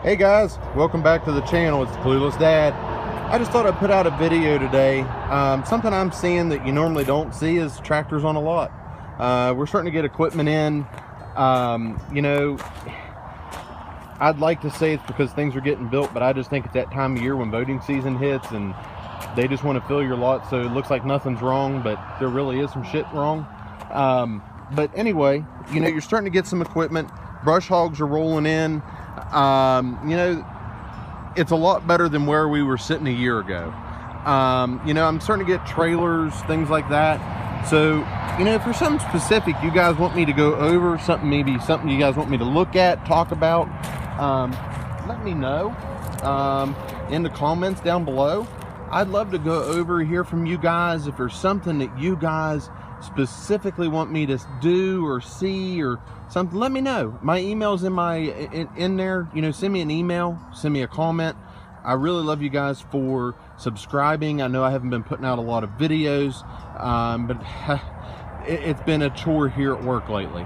Hey guys, welcome back to the channel. It's the Clueless Dad. I just thought I'd put out a video today. Something I'm seeing that you normally don't see is tractors on a lot. We're starting to get equipment in. You know, I'd like to say it's because things are getting built, but I just think it's that time of year when boating season hits and they just want to fill your lot, so it looks like nothing's wrong, but there really is some shit wrong. But anyway, you know, you're starting to get some equipment. Brush hogs are rolling in. You know, it's a lot better than where we were sitting a year ago. You know, I'm starting to get trailers, things like that. So, you know, if there's something specific you guys want me to go over, maybe something you guys want me to look at, talk about, let me know in the comments down below. I'd love to go over, hear from you guys. If there's something that you guys specifically want me to do or see or something, let me know. My email's in there. You know, send me an email, send me a comment. I really love you guys for subscribing. I know I haven't been putting out a lot of videos, but it's been a chore here at work lately.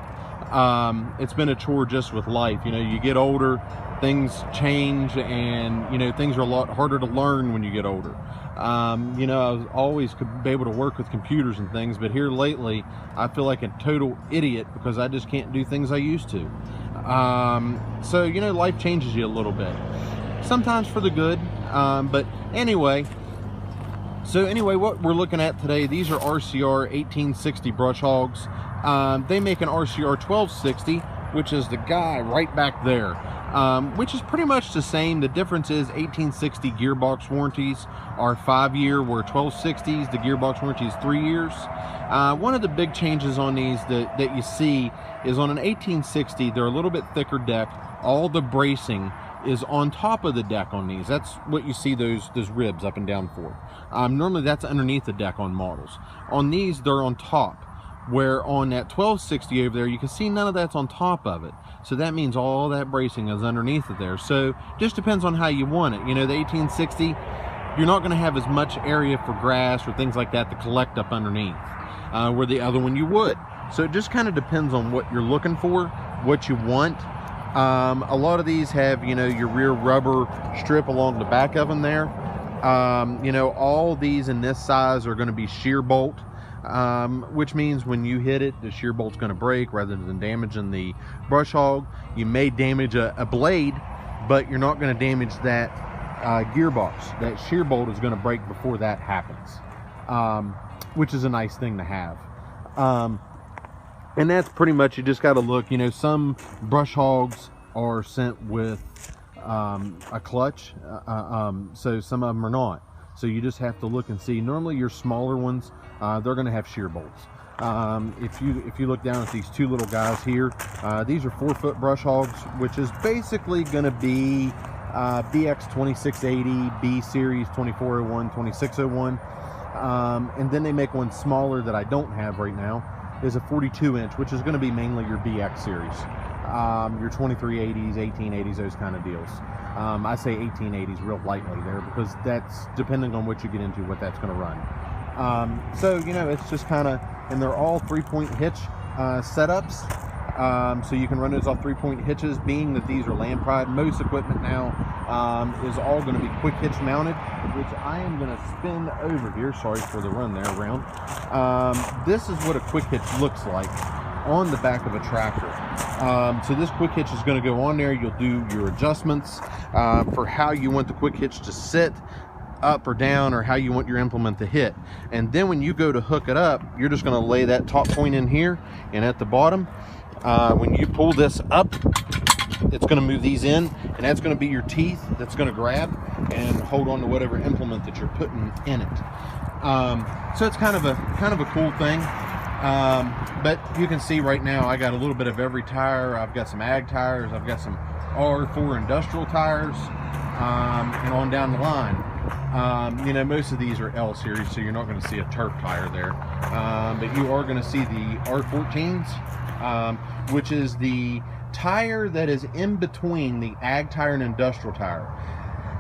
It's been a chore just with life. You know, you get older, things change, and you know, things are a lot harder to learn when you get older. You know, I was always could be able to work with computers and things, but here lately I feel like a total idiot because I just can't do things I used to. So you know, life changes you a little bit, sometimes for the good. But anyway, what we're looking at today, these are RCR 1860 brush hogs. They make an RCR 1260, which is the guy right back there, which is pretty much the same. The difference is 1860 gearbox warranties are 5 year, where 1260s, the gearbox warranty is 3 years. One of the big changes on these that you see is on an 1860, they're a little bit thicker deck. All the bracing is on top of the deck on these. That's what you see those ribs up and down for. Normally that's underneath the deck on models. On these, they're on top. Where on that 1260 over there, you can see none of that's on top of it. So that means all that bracing is underneath it there. So just depends on how you want it. You know, the 1860, you're not going to have as much area for grass or things like that to collect up underneath, where the other one you would. So it just kind of depends on what you're looking for, what you want. A lot of these have, you know, your rear rubber strip along the back of them there. You know, all these in this size are going to be shear bolt. Which means when you hit it, the shear bolt's going to break rather than damaging the brush hog. You may damage a blade, but you're not going to damage that gearbox. That shear bolt is going to break before that happens, which is a nice thing to have. And that's pretty much, you just got to look. You know, some brush hogs are sent with a clutch, so some of them are not. So you just have to look and see. Normally your smaller ones, they're going to have shear bolts. If you look down at these two little guys here, these are 4-foot brush hogs, which is basically going to be BX 2680, B series 2401, 2601. And then they make one smaller that I don't have right now, is a 42-inch, which is going to be mainly your BX series. Your 2380s, 1880s, those kind of deals. I say 1880s real lightly there because that's depending on what you get into, what that's going to run. So, you know, it's just kind of, and they're all 3-point hitch setups. So you can run those off 3-point hitches, being that these are landpride. Most equipment now is all going to be quick hitch mounted, which I am going to spin over here. Sorry for the run there around. This is what a quick hitch looks like on the back of a tractor. So this quick hitch is going to go on there. You'll do your adjustments for how you want the quick hitch to sit, up or down, or how you want your implement to hit. And then when you go to hook it up, you're just going to lay that top point in here, and at the bottom, when you pull this up, it's going to move these in, and that's going to be your teeth that's going to grab and hold on to whatever implement that you're putting in it. So it's kind of a cool thing. But you can see right now I got a little bit of every tire. I've got some ag tires, I've got some R4 industrial tires, and on down the line. You know, most of these are L series, so you're not going to see a turf tire there, but you are going to see the R14s, which is the tire that is in between the ag tire and industrial tire.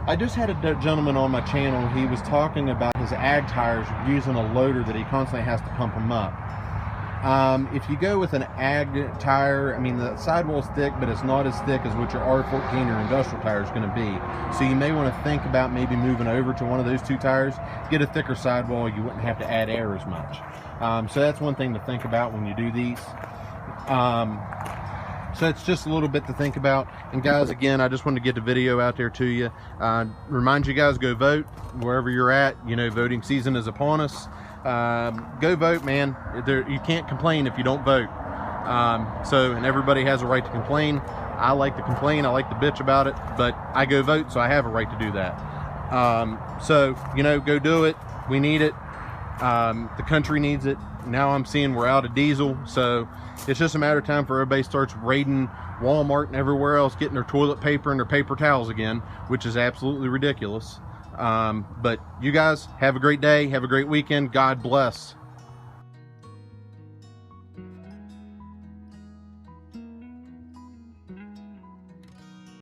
I just had a gentleman on my channel. He was talking about his ag tires using a loader that he constantly has to pump them up. If you go with an ag tire, I mean, the sidewall's thick, but it's not as thick as what your R14 or industrial tire is going to be. So you may want to think about maybe moving over to one of those two tires, get a thicker sidewall. You wouldn't have to add air as much. So that's one thing to think about when you do these. So it's just a little bit to think about. And guys, again, I just wanted to get the video out there to you. Remind you guys, go vote wherever you're at. You know, voting season is upon us. Go vote, man. You can't complain if you don't vote. And everybody has a right to complain. I like to complain, I like to bitch about it, but I go vote, so I have a right to do that. So, you know, go do it. We need it. The country needs it. Now I'm seeing we're out of diesel, so it's just a matter of time for everybody starts raiding Walmart and everywhere else, getting their toilet paper and their paper towels again, which is absolutely ridiculous. But you guys have a great day, have a great weekend. God bless.